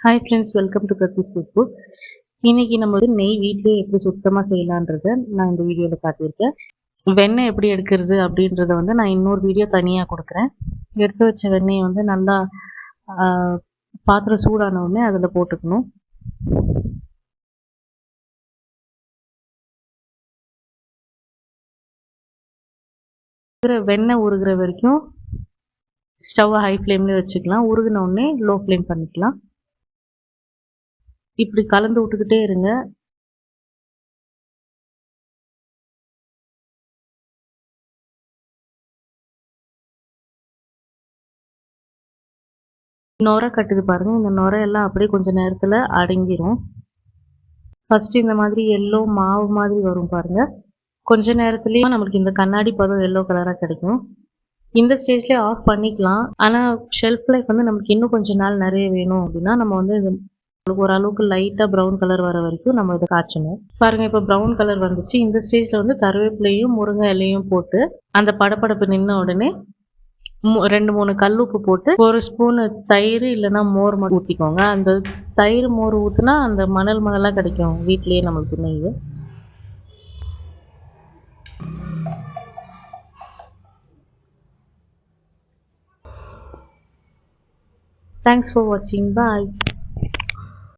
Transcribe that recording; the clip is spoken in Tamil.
Hi friends, welcome to Kathi's cook book. இன்னைக்கு நம்ம வந்து நெய் வீட்டிலேயே எப்படி சுத்தமாக செய்யலான்றத நான் இந்த வீடியோவில் காட்டியிருக்கேன். வெண்ணெய் எப்படி எடுக்கிறது அப்படின்றத வந்து நான் இன்னொரு வீடியோ தனியாக கொடுக்குறேன். எடுத்து வச்ச வெண்ணெயை வந்து நல்லா பாத்திரம் சூடான உடனே அதில் போட்டுக்கணும். வெண்ணெய் உருகிற வரைக்கும் ஸ்டவ்வை ஹை ஃப்ளேம்லேயே வச்சுக்கலாம். உருகின உடனே லோ ஃப்ளேம் பண்ணிக்கலாம். இப்படி கலந்து விட்டுக்கிட்டே இருங்க. நுரை கட்டுது பாருங்க. இந்த நுரை எல்லாம் அப்படியே கொஞ்ச நேரத்தில் அடங்கிரும். ஃபர்ஸ்ட் இந்த மாதிரி எல்லோ மாவு மாதிரி வரும் பாருங்க. கொஞ்ச நேரத்துலயே நம்மளுக்கு இந்த கண்ணாடி பதம் எல்லோ கலரா கிடைக்கும். இந்த ஸ்டேஜ்லயே ஆஃப் பண்ணிக்கலாம். ஆனா ஷெல்ஃப் லைஃப் வந்து நமக்கு இன்னும் கொஞ்ச நாள் நிறைய வேணும் அப்படின்னா நம்ம வந்து ஓரளவுக்கு லைட்டா ப்ரௌன் கலர் வர வரைக்கும் நம்ம இதை காய்ச்சணும். பாருங்க, இப்போ ப்ரௌன் கலர் வந்துச்சு. இந்த ஸ்டேஜ்ல வந்து கருவேப்பிலையும் முருங்கை இலையும் போட்டு அந்த படப்படப்பு நின்ன உடனே 2-3 கல் உப்பு போட்டு 1 ஸ்பூனு தயிர் இல்லைன்னா மோர் ஊற்றிக்கோங்க. அந்த தயிர் மோர் ஊற்றினா அந்த மணலாக கிடைக்கும் வீட்லேயே நம்மளுக்கு நெய். Thanks for watching. Bye.